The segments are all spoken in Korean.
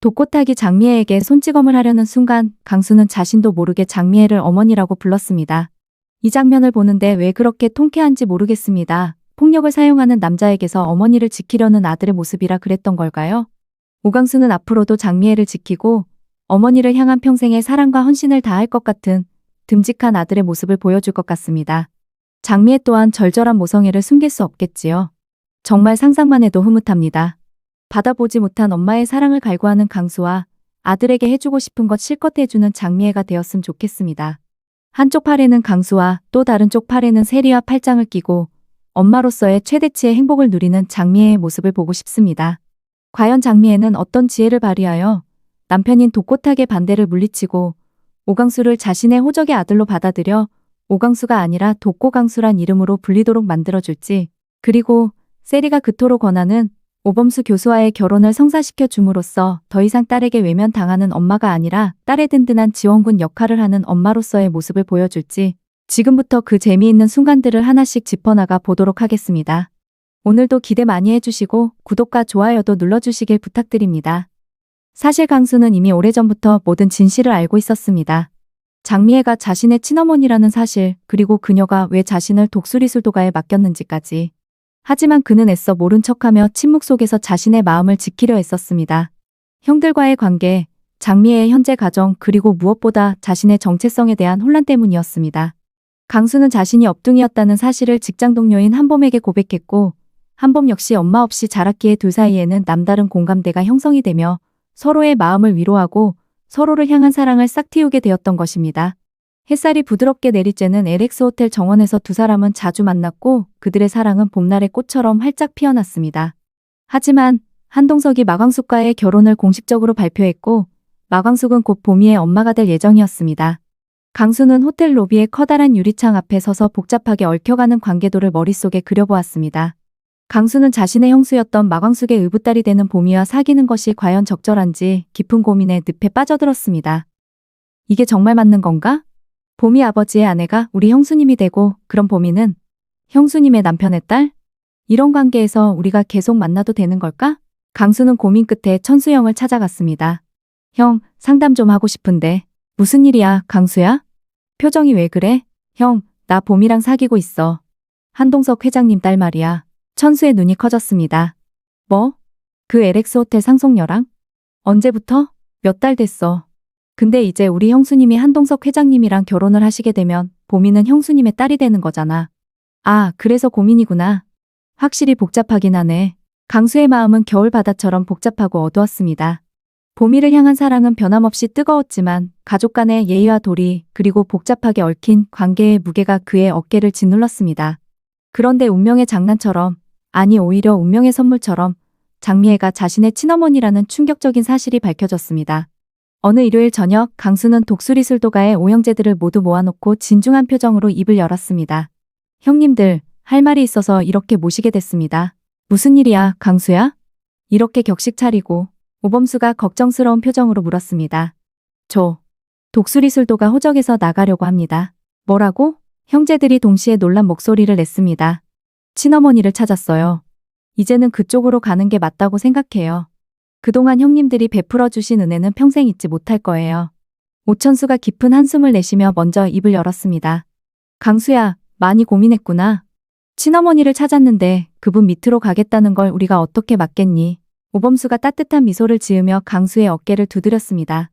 독고탁이 장미애에게 손찌검을 하려는 순간 강수는 자신도 모르게 장미애를 어머니라고 불렀습니다. 이 장면을 보는데 왜 그렇게 통쾌한지 모르겠습니다. 폭력을 사용하는 남자에게서 어머니를 지키려는 아들의 모습이라 그랬던 걸까요? 오강수는 앞으로도 장미애를 지키고 어머니를 향한 평생의 사랑과 헌신을 다할 것 같은 듬직한 아들의 모습을 보여줄 것 같습니다. 장미애 또한 절절한 모성애를 숨길 수 없겠지요. 정말 상상만 해도 흐뭇합니다. 받아보지 못한 엄마의 사랑을 갈구하는 강수와 아들에게 해주고 싶은 것 실컷 해주는 장미애가 되었으면 좋겠습니다. 한쪽 팔에는 강수와 또 다른 쪽 팔에는 세리와 팔짱을 끼고 엄마로서의 최대치의 행복을 누리는 장미애의 모습을 보고 싶습니다. 과연 장미애는 어떤 지혜를 발휘하여 남편인 독고탁의 반대를 물리치고 오강수를 자신의 호적의 아들로 받아들여 오강수가 아니라 독고강수란 이름으로 불리도록 만들어줄지, 그리고 세리가 그토록 권하는 오범수 교수와의 결혼을 성사시켜 줌으로써 더 이상 딸에게 외면당하는 엄마가 아니라 딸의 든든한 지원군 역할을 하는 엄마로서의 모습을 보여줄지, 지금부터 그 재미있는 순간들을 하나씩 짚어나가 보도록 하겠습니다. 오늘도 기대 많이 해주시고 구독과 좋아요도 눌러주시길 부탁드립니다. 사실 강수는 이미 오래전부터 모든 진실을 알고 있었습니다. 장미애가 자신의 친어머니라는 사실, 그리고 그녀가 왜 자신을 독수리술도가에 맡겼는지까지. 하지만 그는 애써 모른 척하며 침묵 속에서 자신의 마음을 지키려 했었습니다. 형들과의 관계, 장미애의 현재 가정, 그리고 무엇보다 자신의 정체성에 대한 혼란 때문이었습니다. 강수는 자신이 업둥이였다는 사실을 직장 동료인 한봄에게 고백했고, 한봄 역시 엄마 없이 자랐기에 둘 사이에는 남다른 공감대가 형성이 되며 서로의 마음을 위로하고 서로를 향한 사랑을 싹 틔우게 되었던 것입니다. 햇살이 부드럽게 내리쬐는 LX 호텔 정원에서 두 사람은 자주 만났고 그들의 사랑은 봄날의 꽃처럼 활짝 피어났습니다. 하지만 한동석이 마광숙과의 결혼을 공식적으로 발표했고 마광숙은 곧 보미의 엄마가 될 예정이었습니다. 강수는 호텔 로비의 커다란 유리창 앞에 서서 복잡하게 얽혀가는 관계도를 머릿속에 그려보았습니다. 강수는 자신의 형수였던 마광숙의 의붓딸이 되는 보미와 사귀는 것이 과연 적절한지 깊은 고민에 늪에 빠져들었습니다. 이게 정말 맞는 건가? 보미 아버지의 아내가 우리 형수님이 되고 그럼 보미는 형수님의 남편의 딸? 이런 관계에서 우리가 계속 만나도 되는 걸까? 강수는 고민 끝에 천수형을 찾아갔습니다. 형, 상담 좀 하고 싶은데. 무슨 일이야, 강수야? 표정이 왜 그래? 형, 나 보미랑 사귀고 있어. 한동석 회장님 딸 말이야. 천수의 눈이 커졌습니다. 뭐? 그 LX 호텔 상속녀랑? 언제부터? 몇 달 됐어. 근데 이제 우리 형수님이 한동석 회장님이랑 결혼을 하시게 되면 보미는 형수님의 딸이 되는 거잖아. 아, 그래서 고민이구나. 확실히 복잡하긴 하네. 강수의 마음은 겨울 바다처럼 복잡하고 어두웠습니다. 보미를 향한 사랑은 변함없이 뜨거웠지만 가족 간의 예의와 도리, 그리고 복잡하게 얽힌 관계의 무게가 그의 어깨를 짓눌렀습니다. 그런데 운명의 장난처럼, 아니 오히려 운명의 선물처럼 장미애가 자신의 친어머니라는 충격적인 사실이 밝혀졌습니다. 어느 일요일 저녁 강수는 독수리술도가의 오형제들을 모두 모아놓고 진중한 표정으로 입을 열었습니다. 형님들, 할 말이 있어서 이렇게 모시게 됐습니다. 무슨 일이야, 강수야? 이렇게 격식 차리고 오범수가 걱정스러운 표정으로 물었습니다. 독수리술도가 호적에서 나가려고 합니다. 뭐라고? 형제들이 동시에 놀란 목소리를 냈습니다. 친어머니를 찾았어요. 이제는 그쪽으로 가는 게 맞다고 생각해요. 그동안 형님들이 베풀어 주신 은혜는 평생 잊지 못할 거예요. 오천수가 깊은 한숨을 내쉬며 먼저 입을 열었습니다. 강수야, 많이 고민했구나. 친어머니를 찾았는데 그분 밑으로 가겠다는 걸 우리가 어떻게 막겠니? 오범수가 따뜻한 미소를 지으며 강수의 어깨를 두드렸습니다.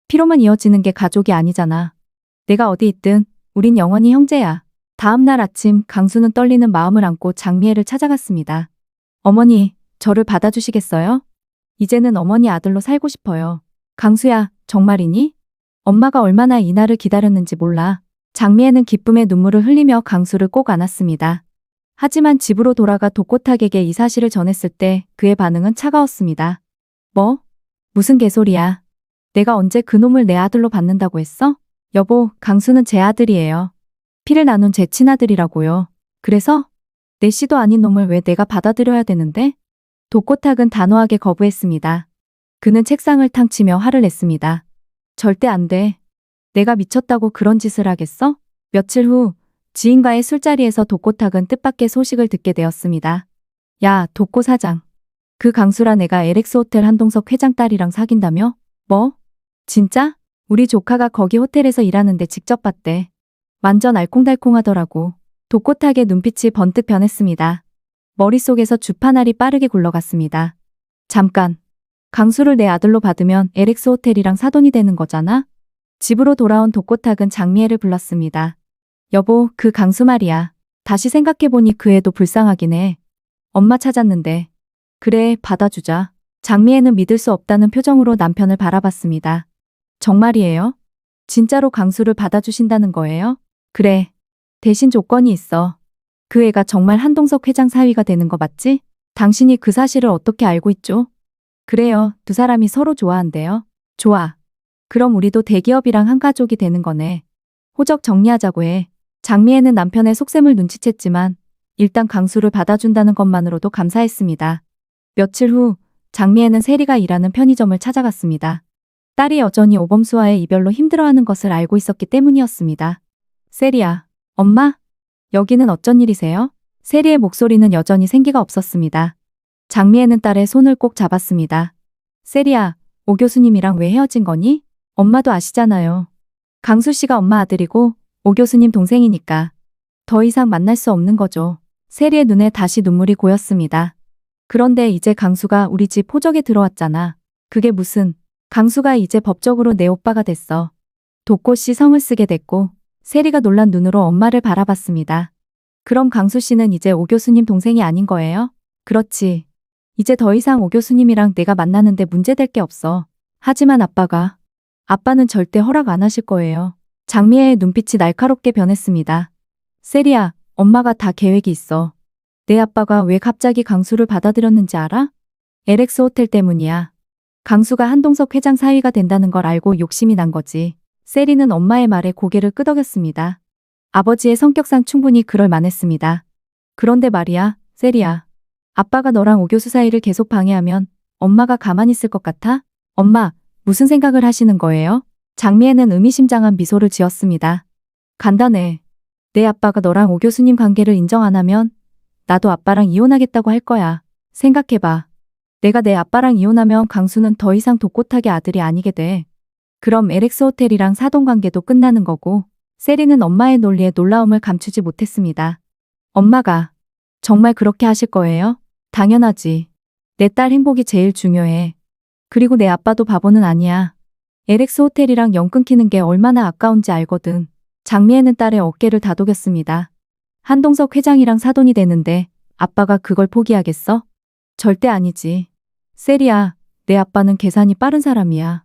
피로만 이어지는 게 가족이 아니잖아. 내가 어디 있든 우린 영원히 형제야. 다음 날 아침 강수는 떨리는 마음을 안고 장미애를 찾아갔습니다. 어머니, 저를 받아주시겠어요? 이제는 어머니 아들로 살고 싶어요. 강수야, 정말이니? 엄마가 얼마나 이 날을 기다렸는지 몰라. 장미애는 기쁨의 눈물을 흘리며 강수를 꼭 안았습니다. 하지만 집으로 돌아가 독고탁에게 이 사실을 전했을 때 그의 반응은 차가웠습니다. 뭐? 무슨 개소리야. 내가 언제 그놈을 내 아들로 받는다고 했어? 여보, 강수는 제 아들이에요. 피를 나눈 제 친아들이라고요. 그래서? 내 씨도 아닌 놈을 왜 내가 받아들여야 되는데? 독고탁은 단호하게 거부했습니다. 그는 책상을 탕치며 화를 냈습니다. 절대 안 돼. 내가 미쳤다고 그런 짓을 하겠어? 며칠 후 지인과의 술자리에서 독고탁은 뜻밖의 소식을 듣게 되었습니다. 야, 독고 사장. 그 강수라 내가 LX 호텔 한동석 회장 딸이랑 사귄다며? 뭐? 진짜? 우리 조카가 거기 호텔에서 일하는데 직접 봤대. 완전 알콩달콩하더라고. 독고타게 눈빛이 번뜩 변했습니다. 머릿속에서 주파날이 빠르게 굴러갔습니다. 잠깐. 강수를 내 아들로 받으면 LX 호텔이랑 사돈이 되는 거잖아? 집으로 돌아온 독고탁은 장미애를 불렀습니다. 여보, 그 강수 말이야. 다시 생각해보니 그 애도 불쌍하긴 해. 엄마 찾았는데. 그래, 받아주자. 장미애는 믿을 수 없다는 표정으로 남편을 바라봤습니다. 정말이에요? 진짜로 강수를 받아주신다는 거예요? 그래. 대신 조건이 있어. 그 애가 정말 한동석 회장 사위가 되는 거 맞지? 당신이 그 사실을 어떻게 알고 있죠? 그래요. 두 사람이 서로 좋아한대요. 좋아. 그럼 우리도 대기업이랑 한 가족이 되는 거네. 호적 정리하자고 해. 장미애는 남편의 속셈을 눈치챘지만 일단 강수를 받아준다는 것만으로도 감사했습니다. 며칠 후 장미애는 세리가 일하는 편의점을 찾아갔습니다. 딸이 여전히 오범수와의 이별로 힘들어하는 것을 알고 있었기 때문이었습니다. 세리야, 엄마? 여기는 어쩐 일이세요? 세리의 목소리는 여전히 생기가 없었습니다. 장미애는 딸의 손을 꼭 잡았습니다. 세리야, 오 교수님이랑 왜 헤어진 거니? 엄마도 아시잖아요. 강수 씨가 엄마 아들이고 오 교수님 동생이니까 더 이상 만날 수 없는 거죠. 세리의 눈에 다시 눈물이 고였습니다. 그런데 이제 강수가 우리 집 호적에 들어왔잖아. 그게 무슨, 강수가 이제 법적으로 내 오빠가 됐어. 독고 씨 성을 쓰게 됐고, 세리가 놀란 눈으로 엄마를 바라봤습니다. 그럼 강수 씨는 이제 오 교수님 동생이 아닌 거예요? 그렇지. 이제 더 이상 오 교수님이랑 내가 만나는데 문제될 게 없어. 하지만 아빠는 절대 허락 안 하실 거예요. 장미애의 눈빛이 날카롭게 변했습니다. 세리야, 엄마가 다 계획이 있어. 내 아빠가 왜 갑자기 강수를 받아들였는지 알아? LX 호텔 때문이야. 강수가 한동석 회장 사위가 된다는 걸 알고 욕심이 난 거지. 세리는 엄마의 말에 고개를 끄덕였습니다. 아버지의 성격상 충분히 그럴 만했습니다. 그런데 말이야, 세리야. 아빠가 너랑 오 교수 사이를 계속 방해하면 엄마가 가만히 있을 것 같아? 엄마, 무슨 생각을 하시는 거예요? 장미애는 의미심장한 미소를 지었습니다. 간단해. 내 아빠가 너랑 오 교수님 관계를 인정 안 하면 나도 아빠랑 이혼하겠다고 할 거야. 생각해봐. 내가 내 아빠랑 이혼하면 강수는 더 이상 독고탁의 아들이 아니게 돼. 그럼 LX 호텔이랑 사돈 관계도 끝나는 거고. 세리는 엄마의 논리에 놀라움을 감추지 못했습니다. 엄마가 정말 그렇게 하실 거예요? 당연하지. 내 딸 행복이 제일 중요해. 그리고 내 아빠도 바보는 아니야. LX 호텔이랑 연 끊기는 게 얼마나 아까운지 알거든. 장미애는 딸의 어깨를 다독였습니다. 한동석 회장이랑 사돈이 되는데 아빠가 그걸 포기하겠어? 절대 아니지. 세리야, 내 아빠는 계산이 빠른 사람이야.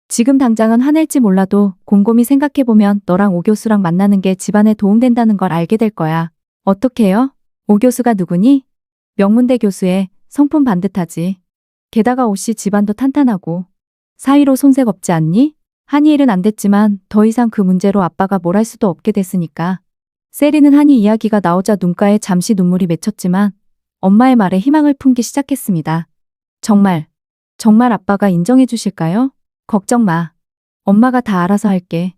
지금 당장은 화낼지 몰라도 곰곰이 생각해보면 너랑 오 교수랑 만나는 게 집안에 도움된다는 걸 알게 될 거야. 어떡해요? 오 교수가 누구니? 명문대 교수의 성품 반듯하지. 게다가 오 씨 집안도 탄탄하고 사위로 손색 없지 않니? 한이 일은 안 됐지만 더 이상 그 문제로 아빠가 뭘 할 수도 없게 됐으니까. 세리는 한이 이야기가 나오자 눈가에 잠시 눈물이 맺혔지만 엄마의 말에 희망을 품기 시작했습니다. 정말 아빠가 인정해 주실까요? 걱정 마. 엄마가 다 알아서 할게.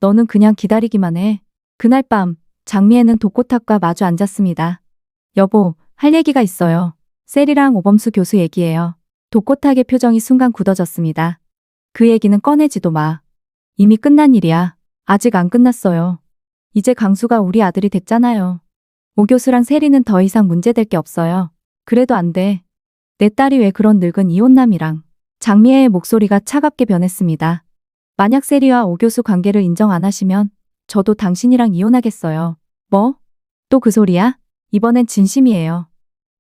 너는 그냥 기다리기만 해. 그날 밤 장미애는 독고탁과 마주 앉았습니다. 여보, 할 얘기가 있어요. 세리랑 오범수 교수 얘기예요. 독고탁의 표정이 순간 굳어졌습니다. 그 얘기는 꺼내지도 마. 이미 끝난 일이야. 아직 안 끝났어요. 이제 강수가 우리 아들이 됐잖아요. 오 교수랑 세리는 더 이상 문제될 게 없어요. 그래도 안 돼. 내 딸이 왜 그런 늙은 이혼남이랑. 장미애의 목소리가 차갑게 변했습니다. 만약 세리와 오 교수 관계를 인정 안 하시면 저도 당신이랑 이혼하겠어요. 뭐? 또 그 소리야? 이번엔 진심이에요.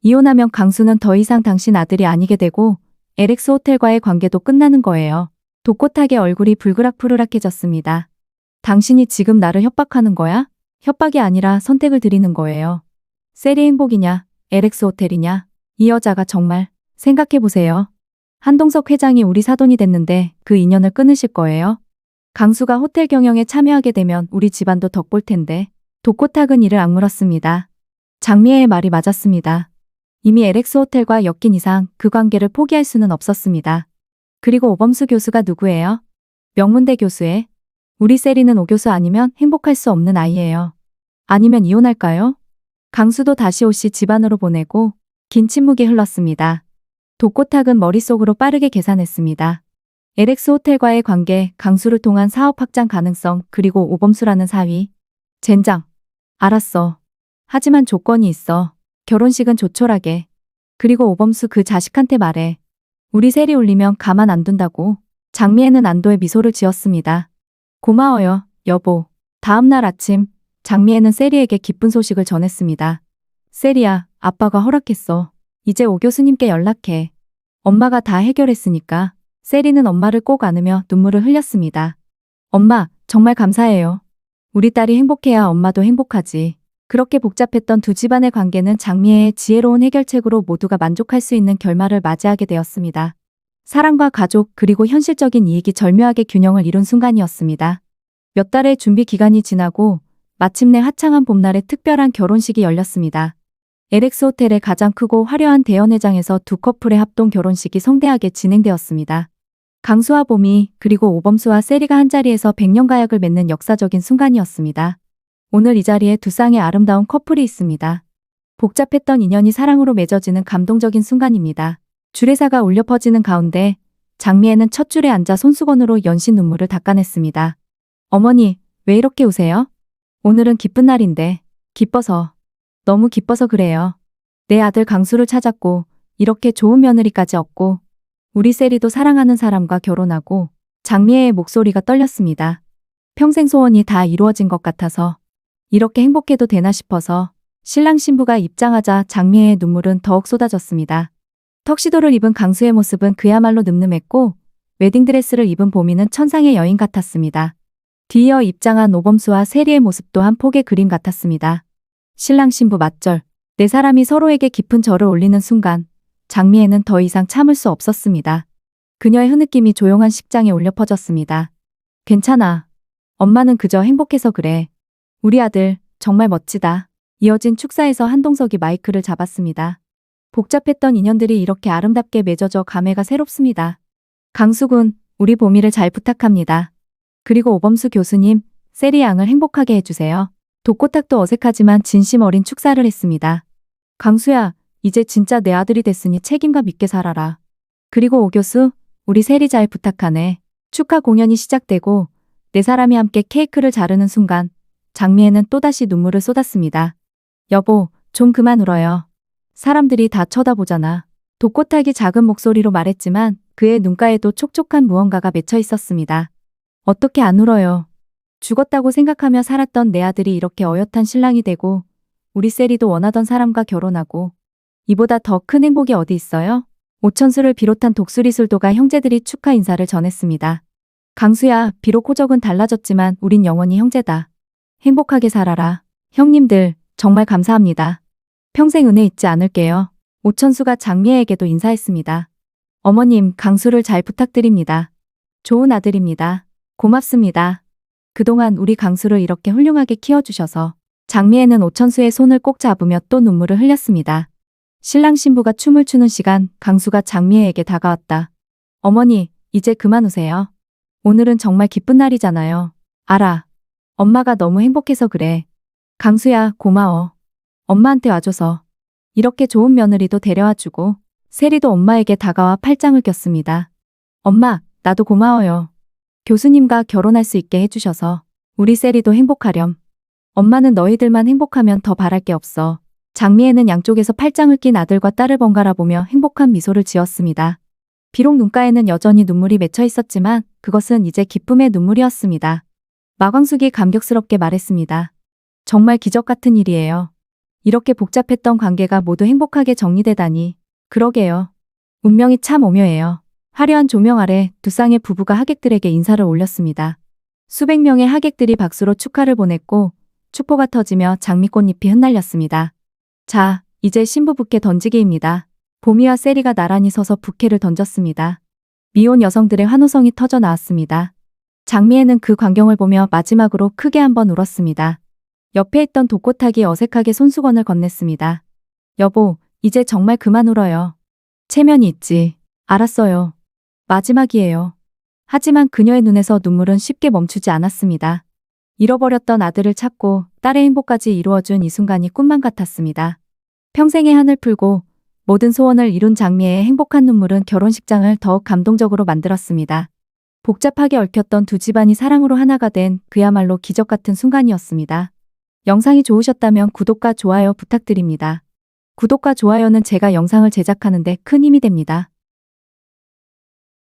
이혼하면 강수는 더 이상 당신 아들이 아니게 되고 LX 호텔과의 관계도 끝나는 거예요. 독고탁의 얼굴이 불그락푸르락해졌습니다. 당신이 지금 나를 협박하는 거야? 협박이 아니라 선택을 드리는 거예요. 세리 행복이냐, LX 호텔이냐? 이 여자가 정말. 생각해보세요. 한동석 회장이 우리 사돈이 됐는데 그 인연을 끊으실 거예요? 강수가 호텔 경영에 참여하게 되면 우리 집안도 덕볼 텐데. 독고탁은 이를 악물었습니다. 장미애의 말이 맞았습니다. 이미 LX 호텔과 엮인 이상 그 관계를 포기할 수는 없었습니다. 그리고 오범수 교수가 누구예요? 명문대 교수의. 우리 세리는 오 교수 아니면 행복할 수 없는 아이예요. 아니면 이혼할까요? 강수도 다시 오 씨 집안으로 보내고 긴 침묵이 흘렀습니다. 독고탁은 머릿속으로 빠르게 계산했습니다. LX 호텔과의 관계, 강수를 통한 사업 확장 가능성, 그리고 오범수라는 사위. 젠장. 알았어. 하지만 조건이 있어. 결혼식은 조촐하게. 그리고 오범수 그 자식한테 말해. 우리 셀이 울리면 가만 안 둔다고. 장미애는 안도의 미소를 지었습니다. 고마워요, 여보. 다음 날 아침, 장미애는 세리에게 기쁜 소식을 전했습니다. 세리야, 아빠가 허락했어. 이제 오 교수님께 연락해. 엄마가 다 해결했으니까. 세리는 엄마를 꼭 안으며 눈물을 흘렸습니다. 엄마, 정말 감사해요. 우리 딸이 행복해야 엄마도 행복하지. 그렇게 복잡했던 두 집안의 관계는 장미애의 지혜로운 해결책으로 모두가 만족할 수 있는 결말을 맞이하게 되었습니다. 사랑과 가족 그리고 현실적인 이익이 절묘하게 균형을 이룬 순간이었습니다. 몇 달의 준비 기간이 지나고 마침내 화창한 봄날에 특별한 결혼식이 열렸습니다. LX 호텔의 가장 크고 화려한 대연회장에서 두 커플의 합동 결혼식이 성대하게 진행되었습니다. 강수와 봄이 그리고 오범수와 세리가 한자리에서 백년가약을 맺는 역사적인 순간이었습니다. 오늘 이 자리에 두 쌍의 아름다운 커플이 있습니다. 복잡했던 인연이 사랑으로 맺어지는 감동적인 순간입니다. 주례사가 울려 퍼지는 가운데 장미애는 첫 줄에 앉아 손수건으로 연신 눈물을 닦아냈습니다. 어머니, 왜 이렇게 우세요? 오늘은 기쁜 날인데. 기뻐서. 너무 기뻐서 그래요. 내 아들 강수를 찾았고 이렇게 좋은 며느리까지 얻고 우리 세리도 사랑하는 사람과 결혼하고. 장미애의 목소리가 떨렸습니다. 평생 소원이 다 이루어진 것 같아서 이렇게 행복해도 되나 싶어서. 신랑 신부가 입장하자 장미애의 눈물은 더욱 쏟아졌습니다. 턱시도를 입은 강수의 모습은 그야말로 늠름했고 웨딩드레스를 입은 봄이는 천상의 여인 같았습니다. 뒤이어 입장한 오범수와 세리의 모습도 한 폭의 그림 같았습니다. 신랑 신부 맞절. 네 사람이 서로에게 깊은 절을 올리는 순간 장미애는 더 이상 참을 수 없었습니다. 그녀의 흐느낌이 조용한 식장에 울려 퍼졌습니다. 괜찮아. 엄마는 그저 행복해서 그래. 우리 아들 정말 멋지다. 이어진 축사에서 한동석이 마이크를 잡았습니다. 복잡했던 인연들이 이렇게 아름답게 맺어져 감회가 새롭습니다. 강수군, 우리 봄이를 잘 부탁합니다. 그리고 오범수 교수님, 세리 양을 행복하게 해주세요. 독고탁도 어색하지만 진심 어린 축사를 했습니다. 강수야, 이제 진짜 내 아들이 됐으니 책임감 있게 살아라. 그리고 오 교수, 우리 세리 잘 부탁하네. 축하 공연이 시작되고 네 사람이 함께 케이크를 자르는 순간 장미애는 또다시 눈물을 쏟았습니다. 여보, 좀 그만 울어요. 사람들이 다 쳐다보잖아. 독고탁이 작은 목소리로 말했지만 그의 눈가에도 촉촉한 무언가가 맺혀 있었습니다. 어떻게 안 울어요. 죽었다고 생각하며 살았던 내 아들이 이렇게 어엿한 신랑이 되고 우리 세리도 원하던 사람과 결혼하고 이보다 더 큰 행복이 어디 있어요? 오천수를 비롯한 독수리술도가 형제들이 축하 인사를 전했습니다. 강수야, 비록 호적은 달라졌지만 우린 영원히 형제다. 행복하게 살아라. 형님들, 정말 감사합니다. 평생 은혜 잊지 않을게요. 오천수가 장미애에게도 인사했습니다. 어머님, 강수를 잘 부탁드립니다. 좋은 아들입니다. 고맙습니다. 그동안 우리 강수를 이렇게 훌륭하게 키워주셔서. 장미애는 오천수의 손을 꼭 잡으며 또 눈물을 흘렸습니다. 신랑 신부가 춤을 추는 시간, 강수가 장미애에게 다가왔다. 어머니, 이제 그만 우세요. 오늘은 정말 기쁜 날이잖아요. 알아. 엄마가 너무 행복해서 그래. 강수야, 고마워. 엄마한테 와줘서. 이렇게 좋은 며느리도 데려와주고 세리도 엄마에게 다가와 팔짱을 꼈습니다. 엄마, 나도 고마워요. 교수님과 결혼할 수 있게 해주셔서. 우리 세리도 행복하렴. 엄마는 너희들만 행복하면 더 바랄 게 없어. 장미애는 양쪽에서 팔짱을 낀 아들과 딸을 번갈아 보며 행복한 미소를 지었습니다. 비록 눈가에는 여전히 눈물이 맺혀 있었지만 그것은 이제 기쁨의 눈물이었습니다. 마광숙이 감격스럽게 말했습니다. 정말 기적 같은 일이에요. 이렇게 복잡했던 관계가 모두 행복하게 정리되다니. 그러게요. 운명이 참 오묘해요. 화려한 조명 아래 두 쌍의 부부가 하객들에게 인사를 올렸습니다. 수백 명의 하객들이 박수로 축하를 보냈고 축포가 터지며 장미꽃잎이 흩날렸습니다. 자, 이제 신부 부케 던지기입니다. 봄이와 세리가 나란히 서서 부케를 던졌습니다. 미혼 여성들의 환호성이 터져 나왔습니다. 장미애는 그 광경을 보며 마지막으로 크게 한번 울었습니다. 옆에 있던 독고탁이 어색하게 손수건을 건넸습니다. 여보, 이제 정말 그만 울어요. 체면이 있지. 알았어요. 마지막이에요. 하지만 그녀의 눈에서 눈물은 쉽게 멈추지 않았습니다. 잃어버렸던 아들을 찾고 딸의 행복까지 이루어준 이 순간이 꿈만 같았습니다. 평생의 한을 풀고 모든 소원을 이룬 장미애의 행복한 눈물은 결혼식장을 더욱 감동적으로 만들었습니다. 복잡하게 얽혔던 두 집안이 사랑으로 하나가 된 그야말로 기적 같은 순간이었습니다. 영상이 좋으셨다면 구독과 좋아요 부탁드립니다. 구독과 좋아요는 제가 영상을 제작하는 데 큰 힘이 됩니다.